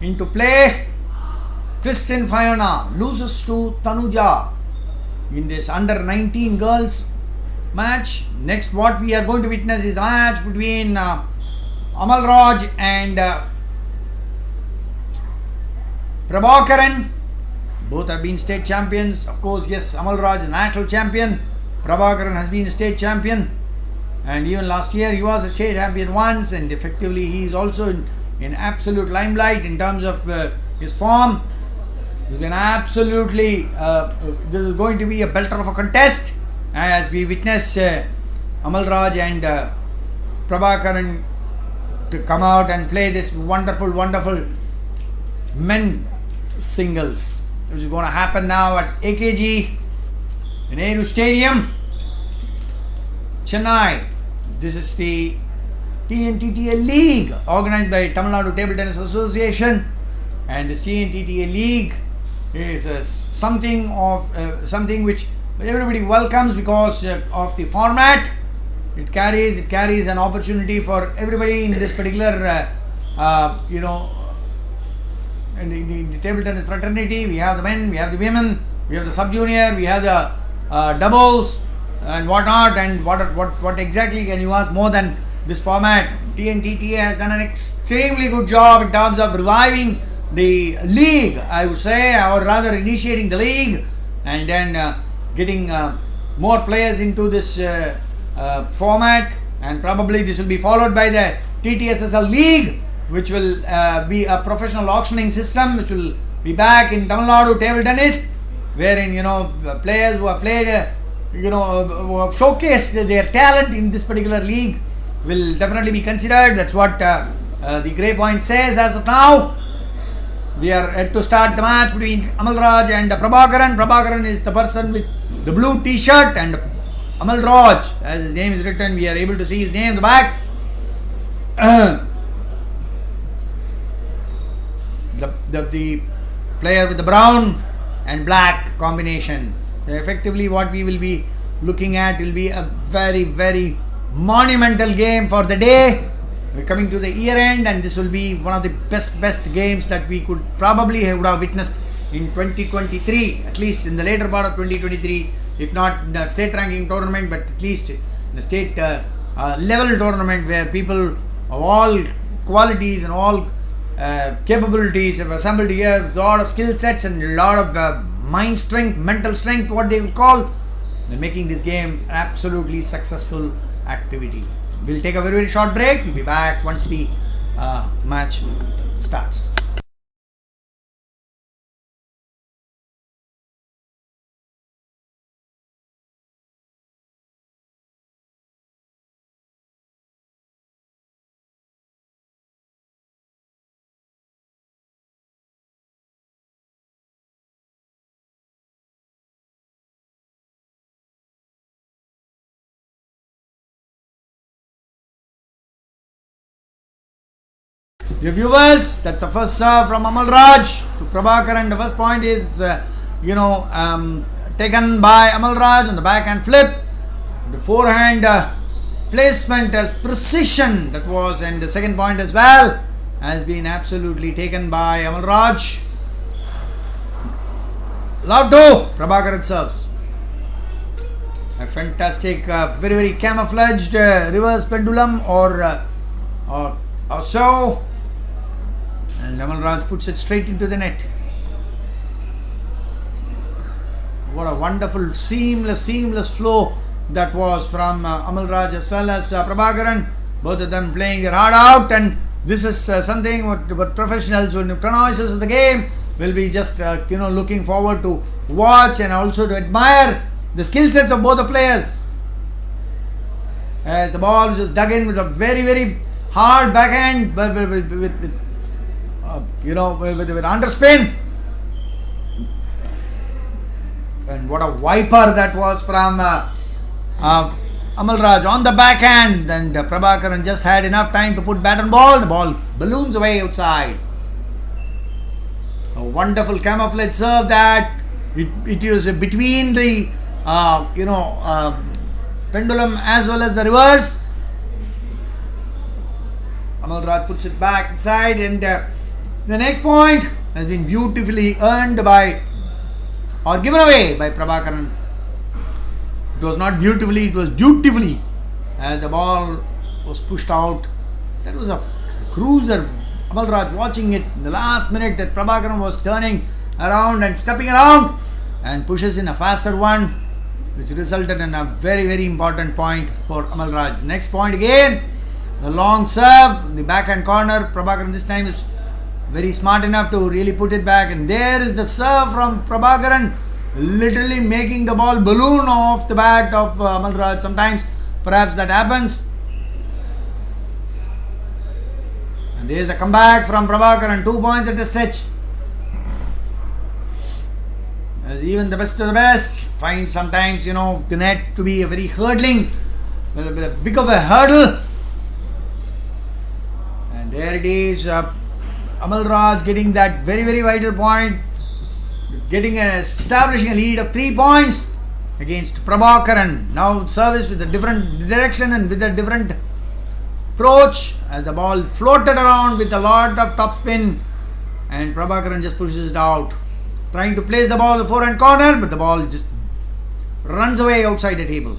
Into play, Kristen Fiona loses to Tanuja in this under 19 girls match. Next, what we are going to witness is a match between Amalraj and Prabhakaran. Both have been state champions. Of course, yes, Amalraj is national champion. Prabhakaran has been a state champion. And even last year he was a state champion once, and effectively he is also in absolute limelight in terms of his form. He's been absolutely, this is going to be a belter of a contest as we witness Amalraj and Prabhakaran to come out and play this wonderful men singles, which is going to happen now at AKG in Nehru Stadium, Chennai. This is the TNTTA League organized by Tamil Nadu Table Tennis Association, and this TNTTA League is something which everybody welcomes because of the format. It carries an opportunity for everybody in this particular in the table tennis fraternity. We have the men, we have the women, we have the sub-junior, we have the doubles and whatnot. And what exactly can you ask more than this format? TNTTA has done an extremely good job in terms of reviving the league, I would say, or rather initiating the league and then getting more players into this format. And probably this will be followed by the TTSSL League, which will be a professional auctioning system, which will be back in Tamil Nadu table tennis, wherein players who have played, who have showcased their talent in this particular league will definitely be considered. That's what the Grey Point says as of now. We are yet to start the match between Amalraj and Prabhakaran. Prabhakaran is the person with the blue t-shirt, and Amalraj, as his name is written, we are able to see his name in the back. The player with the brown and black combination. Effectively, what we will be looking at will be a very monumental game for the day. We're coming to the year end, and this will be one of the best games that we could probably would have witnessed in 2023, at least in the later part of 2023, if not in the state ranking tournament, but at least in the state level tournament, where people of all qualities and all capabilities have assembled here with a lot of skill sets and a lot of mind strength, mental strength, what they will call. They're making this game an absolutely successful activity. We'll take a very short break. We'll be back once the match starts. Dear viewers, that's the first serve from Amalraj to Prabhakaran. The first point is, taken by Amalraj on the backhand flip. The forehand placement as precision, that was, and the second point as well has been absolutely taken by Amalraj. Love to Prabhakaran serves. A fantastic, very camouflaged reverse pendulum or so. And Amalraj puts it straight into the net. What a wonderful, seamless flow that was from Amalraj as well as Prabhakaran. Both of them playing their heart out, and this is something what professionals, when connoisseurs of the game, will be just looking forward to watch and also to admire the skill sets of both the players. As the ball was just dug in with a very hard backhand, but with underspin. And what a wiper that was from Amalraj on the backhand. And Prabhakaran just had enough time to put bat and ball. The ball balloons away outside. A wonderful camouflage serve that it is between the pendulum as well as the reverse. Amalraj puts it back inside, and The next point has been beautifully earned by or given away by Prabhakaran. It was not beautifully, it was dutifully. As the ball was pushed out, that was a cruiser. Amalraj watching it in the last minute that Prabhakaran was turning around and stepping around and pushes in a faster one, which resulted in a very, very important point for Amalraj. Next point again, the long serve in the backhand corner. Prabhakaran this time is very smart enough to really put it back, and there is the serve from Prabhakaran, literally making the ball balloon off the bat of Amalraj. Sometimes perhaps that happens. And there is a comeback from Prabhakaran, 2 points at the stretch. As even the best of the best find sometimes, the net to be a very hurdling, a big of a hurdle. And there it is, Amalraj getting that very, very vital point, establishing a lead of 3 points against Prabhakaran. Now service with a different direction and with a different approach, as the ball floated around with a lot of topspin, and Prabhakaran just pushes it out, trying to place the ball in the forehand corner, but the ball just runs away outside the table.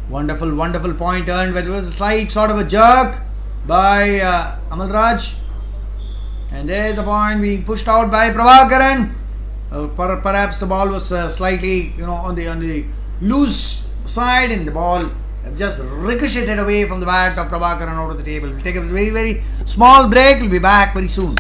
Wonderful, wonderful point earned, but it was a slight sort of a jerk by Amalraj, and there's the point being pushed out by Prabhakaran. Perhaps the ball was slightly, on the loose side, and the ball just ricocheted away from the bat of Prabhakaran out of the table. We'll take a very, very small break. We'll be back very soon.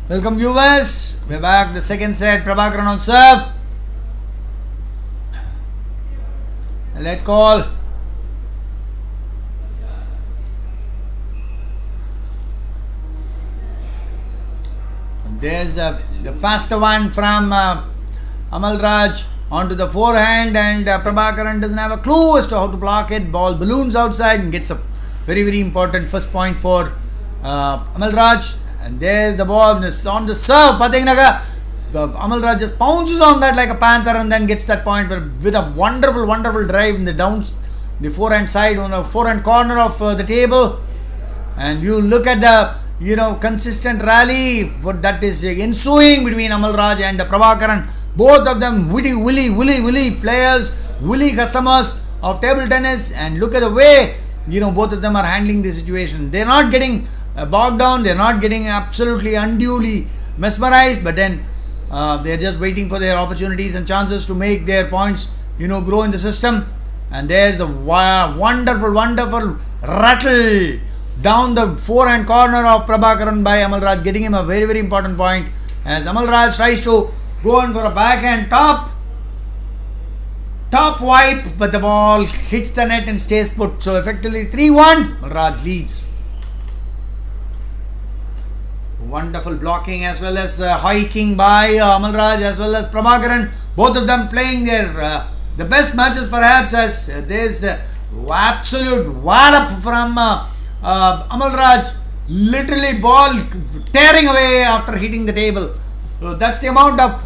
Welcome viewers, we're back. The second set, Prabhakaran on serve. Let call. And there's the faster one from Amalraj onto the forehand, and Prabhakaran doesn't have a clue as to how to block it. Ball balloons outside and gets a very, very important first point for Amalraj. And there's the ball on the serve. Amalraj just pounces on that like a panther and then gets that point with a wonderful, wonderful drive in the forehand side, on the forehand corner of the table. And you look at the consistent rally that is ensuing between Amalraj and Prabhakaran. Both of them wily players, wily customers of table tennis. And look at the way both of them are handling the situation. They're not getting bogged down, they're not getting absolutely unduly mesmerized, but then they're just waiting for their opportunities and chances to make their points grow in the system. And there's the wonderful rattle down the forehand corner of Prabhakaran by Amalraj, getting him a very, very important point, as Amalraj tries to go in for a backhand top wipe, but the ball hits the net and stays put. So effectively 3-1, Amalraj leads. Wonderful blocking as well as hiking by Amalraj as well as Prabhakaran. Both of them playing their the best matches perhaps, as there's the absolute wallop from Amalraj. Literally ball tearing away after hitting the table. So that's the amount of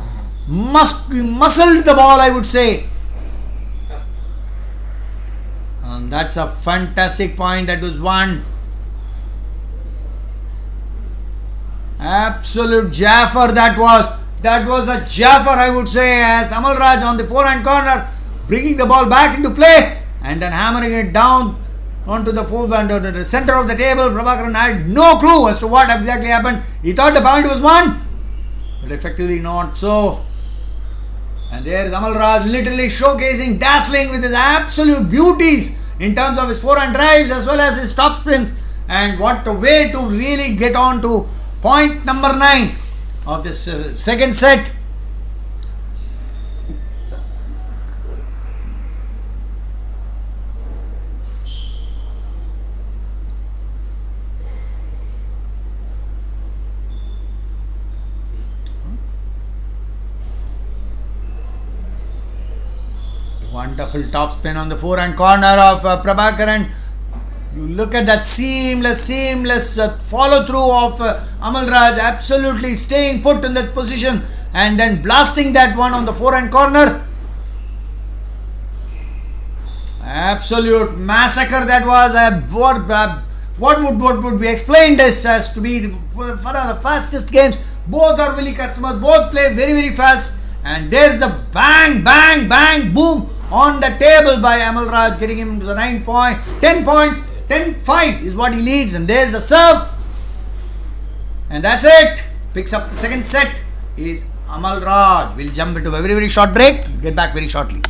muscled the ball, I would say. And that's a fantastic point that was won. Absolute Jaffer that was. That was a Jaffer, I would say, as Amalraj on the forehand corner, bringing the ball back into play and then hammering it down onto the the center of the table. Prabhakaran had no clue as to what exactly happened. He thought the point was won, but effectively not so. And there is Amalraj literally showcasing, dazzling with his absolute beauties in terms of his forehand drives as well as his top spins. And what a way to really get on to point number 9 of this second set. Wonderful top spin on the forehand corner of Prabhakaran. You look at that seamless follow through of Amalraj, absolutely staying put in that position and then blasting that one on the forehand corner. Absolute massacre that was. What would be explained as to be one of the fastest games. Both are Willie customers, both play very fast, and there's the bang, boom on the table by Amalraj, getting him to the 10 points. 10-5 is what he leads, and there's the serve, and that's it. Picks up the second set is Amalraj. We'll jump into a very short break. Get back very shortly.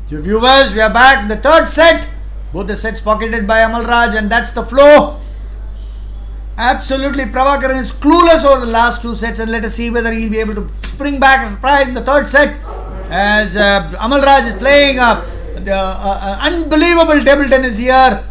Dear viewers, we are back. The third set. Both the sets pocketed by Amalraj, and that's the flow. Absolutely, Prabhakaran is clueless over the last 2 sets, and let us see whether he'll be able to spring back a surprise in the third set as Amalraj is playing the unbelievable table tennis here.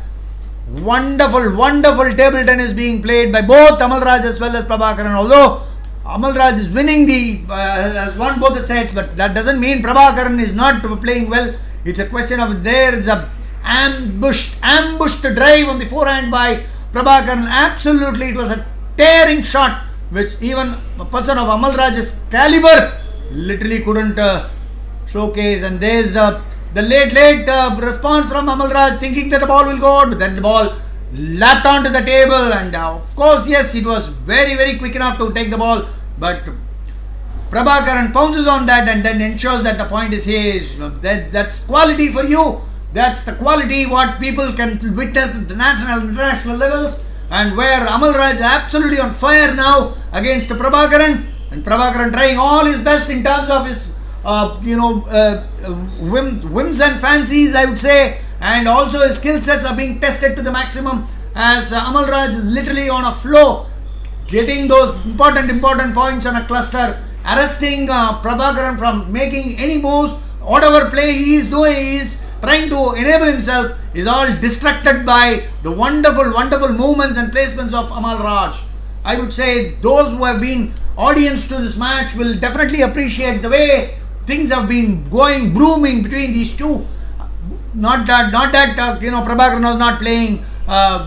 Wonderful table tennis being played by both Amalraj as well as Prabhakaran. Although Amalraj is winning has won both the sets, but that doesn't mean Prabhakaran is not playing well. It's a question of there is a ambushed drive on the forehand by Prabhakaran. Absolutely, it was a tearing shot which even a person of Amalraj's caliber literally couldn't showcase. And there's the late response from Amalraj, thinking that the ball will go out, but then the ball lapped onto the table, and of course, yes, it was very quick enough to take the ball, but Prabhakaran pounces on that and then ensures that the point is his. That's quality for you. That's the quality what people can witness at the national and international levels, and where Amalraj is absolutely on fire now against Prabhakaran, and Prabhakaran trying all his best in terms of his whims and fancies, I would say, and also his skill sets are being tested to the maximum as Amalraj is literally on a flow, getting those important points on a cluster, arresting Prabhakaran from making any moves. Whatever play he is doing, he is trying to enable himself, is all distracted by the wonderful movements and placements of Amalraj. I would say those who have been audience to this match will definitely appreciate the way things have been going, blooming between these two. Not that Prabhakaran was not playing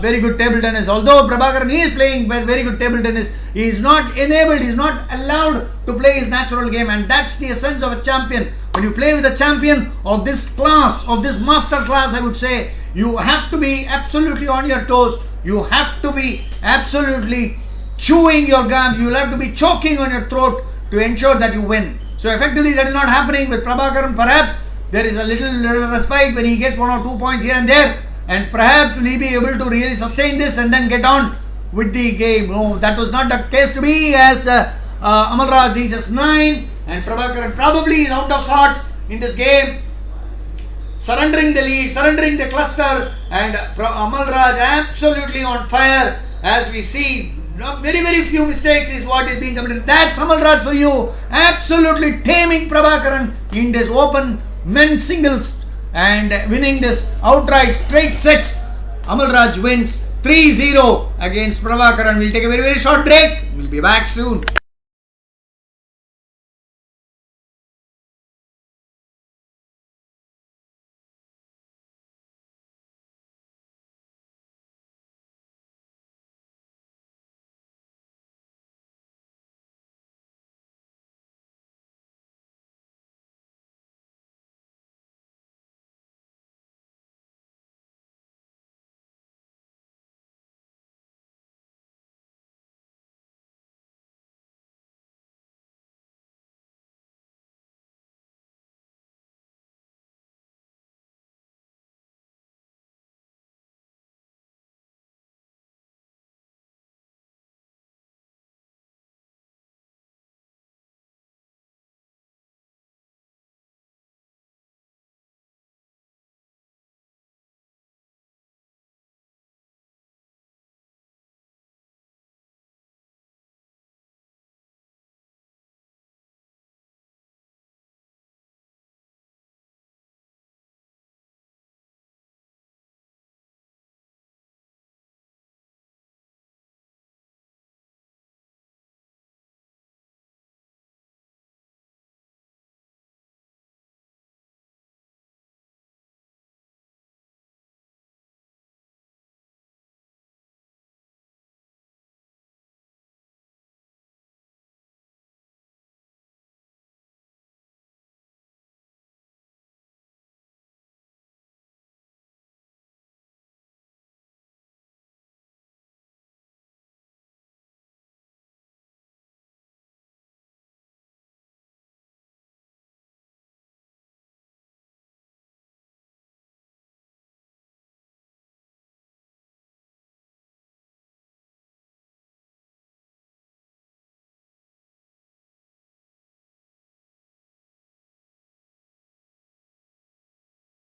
very good table tennis. Although Prabhakaran is playing very good table tennis, he is not enabled, he is not allowed to play his natural game, and that's the essence of a champion. When you play with a champion of this class, of this master class, I would say, you have to be absolutely on your toes. You have to be absolutely chewing your gum. You will have to be choking on your throat to ensure that you win. So effectively that is not happening with Prabhakaran. Perhaps there is a little respite when he gets 1 or 2 points here and there, and perhaps will he be able to really sustain this and then get on with the game. No, that was not the case to be, as Amalraj reaches 9 and Prabhakaran probably is out of sorts in this game, surrendering the lead, surrendering the cluster, and Amalraj absolutely on fire. As we see, very few mistakes is what is being committed. That's Amalraj for you, absolutely taming Prabhakaran in this open men's singles and winning this outright straight sets. Amalraj wins 3-0 against Prabhakaran. We'll take a very short break. We'll be back soon.